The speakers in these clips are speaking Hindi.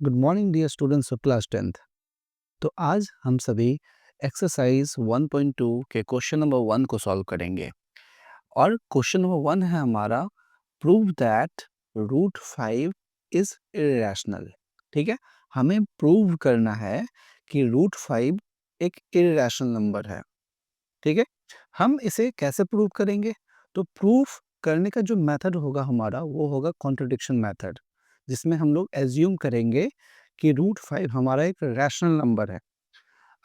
Good morning dear students of class 10th। तो आज हम सभी एक्सरसाइज 1.2 के क्वेश्चन नंबर 1 को सॉल्व करेंगे। और क्वेश्चन नंबर 1 है हमारा, prove that root 5 is irrational. ठीक है, हमें प्रूव करना है कि रूट 5 एक इरेशनल नंबर है। ठीक है, हम इसे कैसे प्रूव करेंगे? तो प्रूफ करने का जो मेथड होगा हमारा वो होगा कॉन्ट्रडिक्शन मेथड, जिसमें हम लोग एज्यूम करेंगे कि रूट 5 हमारा एक रैशनल नंबर है।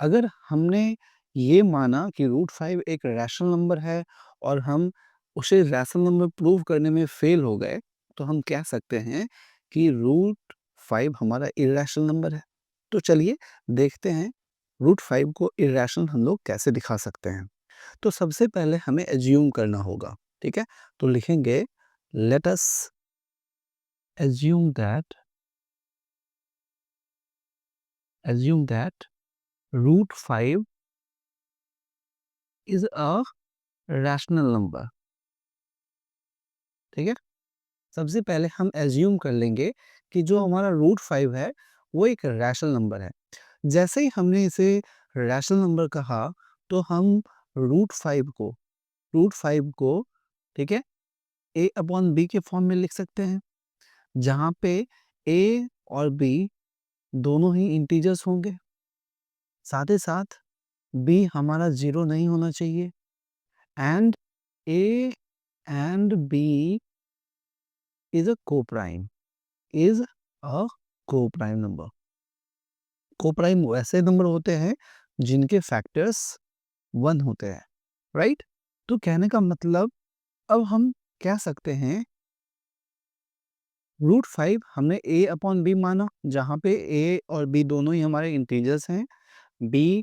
अगर हमने ये माना कि रूट 5 एक रैशनल नंबर है और हम उसे रैशनल नंबर प्रूव करने में फेल हो गए, तो हम कह सकते हैं कि रूट 5 हमारा इरेशनल नंबर है। तो चलिए देखते हैं रूट 5 को इरेशनल हम लोग कैसे दिखा सकते हैं। तो सबसे पहले हमें एज्यूम करना होगा। ठीक है, तो लिखेंगे let us assume that root 5 is a rational number. ठीक है, सबसे पहले हम एज्यूम कर लेंगे कि जो हमारा रूट 5 है वो एक रैशनल नंबर है। जैसे ही हमने इसे रैशनल नंबर कहा, तो हम रूट 5 को रूट 5 को ठीक है a अपॉन बी के फॉर्म में लिख सकते हैं, जहाँ पे a और b दोनों ही इंटीजर्स होंगे। साथ ही साथ b हमारा 0 नहीं होना चाहिए। And a and b is a coprime is a coprime number. Coprime वैसे नंबर होते हैं जिनके फैक्टर्स 1 होते हैं, राइट? तो कहने का मतलब, अब हम कह सकते हैं रूट 5 हमने a अपॉन बी माना, जहाँ पे a और b दोनों ही हमारे इंटीजर्स हैं। b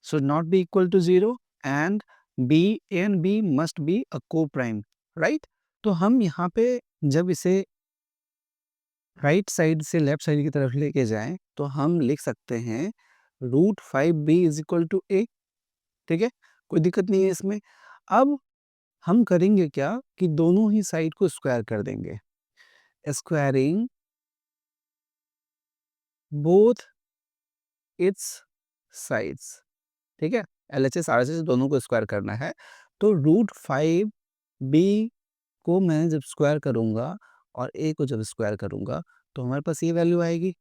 should not be equal to 0 and b and b must be a co-prime, right? तो हम यहाँ पे जब इसे राइट साइड से लेफ्ट साइड की तरफ लेके जाएं, तो हम लिख सकते हैं root 5b is equal to a। ठीक है, कोई दिक्कत नहीं है इसमें। अब हम करेंगे क्या कि दोनों ही साइड को स्क्वायर कर देंगे। Squaring both it's sides. ठीक है, एलएचएस आरएचएस दोनों को स्क्वायर करना है। तो रूट 5b को मैं जब स्क्वायर करूंगा और a को जब स्क्वायर करूंगा, तो हमारे पास ये वैल्यू आएगी।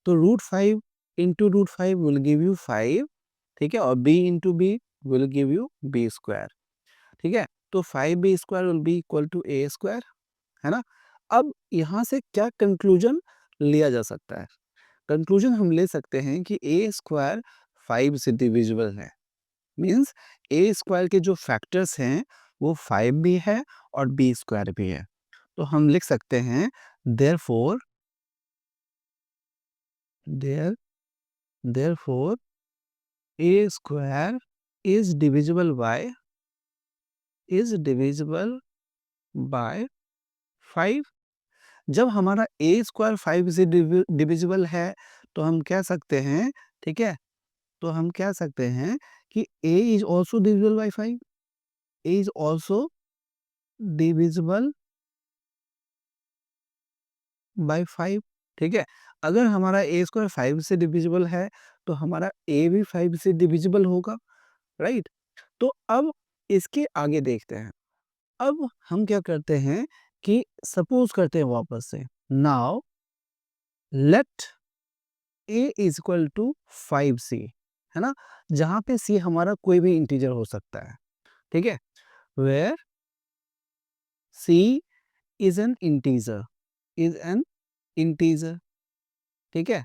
तो root 5 into root 5 will give you 5। ठीक है, और b into b will give you b square. ठीक है, तो 5b square will be equal to a square, है ना? अब यहाँ से क्या कंक्लूजन लिया जा सकता है? कंक्लूजन हम ले सकते हैं कि a स्क्वायर 5 से डिविजिबल है। मीन्स a स्क्वायर के जो फैक्टर्स हैं वो 5 भी है और b स्क्वायर भी है। तो हम लिख सकते हैं therefore there therefore a square is divisible by 5। जब हमारा a स्क्वायर 5 से डिविजिबल है, तो हम कह सकते हैं, ठीक है, तो हम कह सकते हैं कि a is also divisible by 5। a is also divisible by 5। ठीक है, अगर हमारा a स्क्वायर 5 से डिविजिबल है, तो हमारा a भी 5 से डिविजिबल होगा, राइट? तो अब इसके आगे देखते हैं। अब हम क्या करते हैं कि सपोज करते हैं वापस से, now let a is equal to 5c, है ना? जहाँ पे c हमारा कोई भी इंटीजर हो सकता है। ठीक है, where c is an integer is an integer. ठीक है,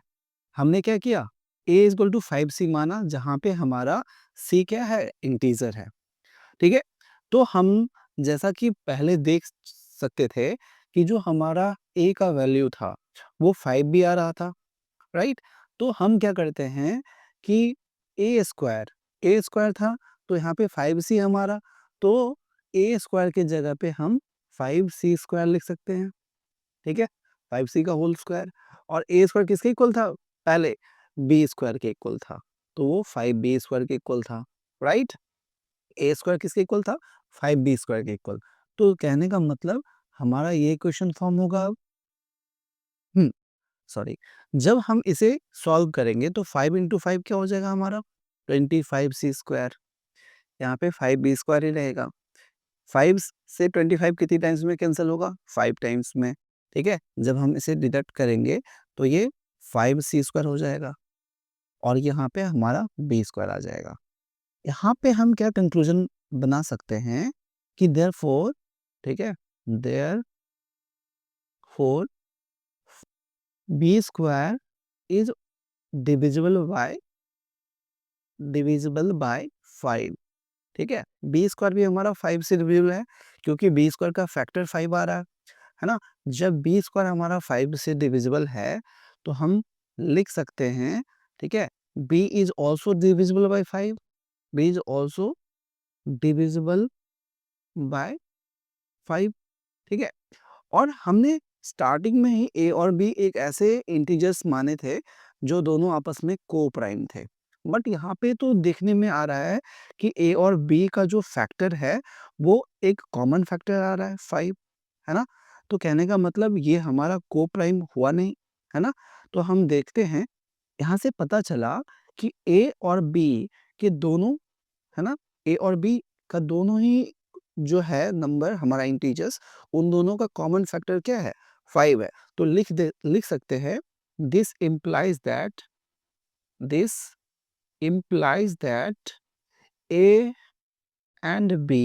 हमने क्या किया, a is equal to 5c माना, जहाँ पे हमारा c क्या है, इंटीजर है। ठीक है, तो हम जैसा कि पहले देख सकते थे कि जो हमारा a का वैल्यू था वो 5 भी आ रहा था, राइट? तो हम क्या करते हैं कि a स्क्वायर था, तो यहाँ पे 5c हमारा, तो a स्क्वायर के जगह पे हम 5c स्क्वायर लिख सकते हैं। ठीक है, 5c का होल स्क्वायर। और a स्क्वायर किसके इक्वल था पहले, b स्क्वायर के इक्वल था, तो वो 5b स्क्वायर के इक्वल था, राइट? a स्क्वायर किसके इक्वल था, 5b स्क्वायर के इक्वल। तो कहने का मतलब हमारा ये क्वेश्चन फॉर्म होगा अब। सॉरी, जब हम इसे सॉल्व करेंगे तो 5 इंटू 5 क्या हो जाएगा हमारा 25c²। यहाँ पे 5b² ही रहेगा। 5 से 25 कितनी टाइम्स में कैंसिल होगा, 5 टाइम्स में। ठीक है, जब हम इसे डिडक्ट करेंगे तो ये 5c² हो जाएगा और यहाँ पे हमारा b² आ जाएगा। यहाँ पे हम क्या कंक्लूजन बना सकते हैं कि देयरफॉर, ठीक है, therefore b² is divisible by 5। ठीक है, b² भी हमारा 5 से डिविजिबल है क्योंकि b² का फैक्टर 5 आ रहा है ना। जब b² हमारा 5 से डिविजिबल है तो हम लिख सकते हैं, ठीक है, b is also divisible by 5, b is also divisible by 5। ठीक है, और हमने स्टार्टिंग में ही a और b एक ऐसे इंटीजर्स माने थे जो दोनों आपस में को प्राइम थे, बट यहाँ पे तो देखने में आ रहा है कि a और b का जो फैक्टर है वो एक कॉमन फैक्टर आ रहा है 5, है ना। तो कहने का मतलब ये हमारा को प्राइम हुआ नहीं, है ना। तो हम देखते हैं, यहाँ से पता चला कि a और b के दोनों, है ना, a और b का दोनों ही जो है नंबर हमारा इंटीजर्स, उन दोनों का कॉमन फैक्टर क्या है, 5 है। तो लिख सकते हैं this implies that a and b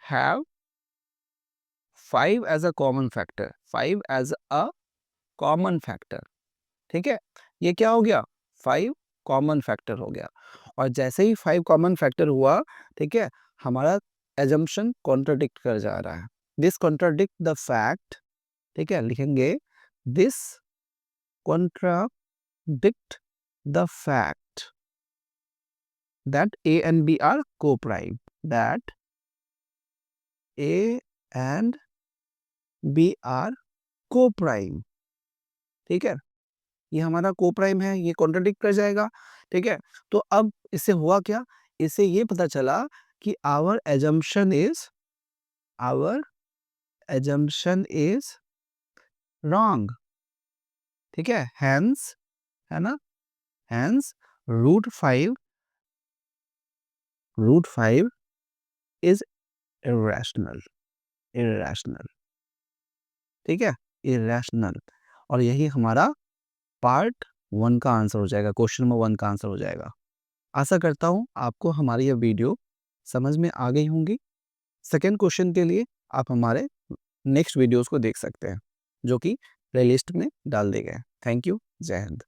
have 5 as a common factor, 5 as a common factor। ठीक है, ये क्या हो गया, 5 कॉमन फैक्टर हो गया। और जैसे ही 5 कॉमन फैक्टर हुआ, ठीक है, हमारा एजम्पशन कॉन्ट्राडिक्ट कर जा रहा है। दिस कॉन्ट्राडिक्ट द फैक्ट, ठीक है, लिखेंगे this contradict the fact that a and b are co-prime, that a and b are co-prime। ठीक है, ये हमारा को प्राइम है, ये कॉन्ट्राडिक्ट कर जाएगा। ठीक है, तो अब इससे हुआ क्या, इससे ये पता चला कि आवर एजम्पशन इज रॉन्ग। ठीक है, हेंस, है ना, hence root five is irrational, irrational. ठीक है, इरेशनल। और यही हमारा पार्ट 1 का आंसर हो जाएगा, क्वेश्चन नंबर 1 का आंसर हो जाएगा। आशा करता हूँ आपको हमारी यह वीडियो समझ में आ गई होंगी। सेकेंड क्वेश्चन के लिए आप हमारे नेक्स्ट वीडियोस को देख सकते हैं जो कि प्लेलिस्ट में डाल दिए गए हैं। थैंक यू, जय हिंद।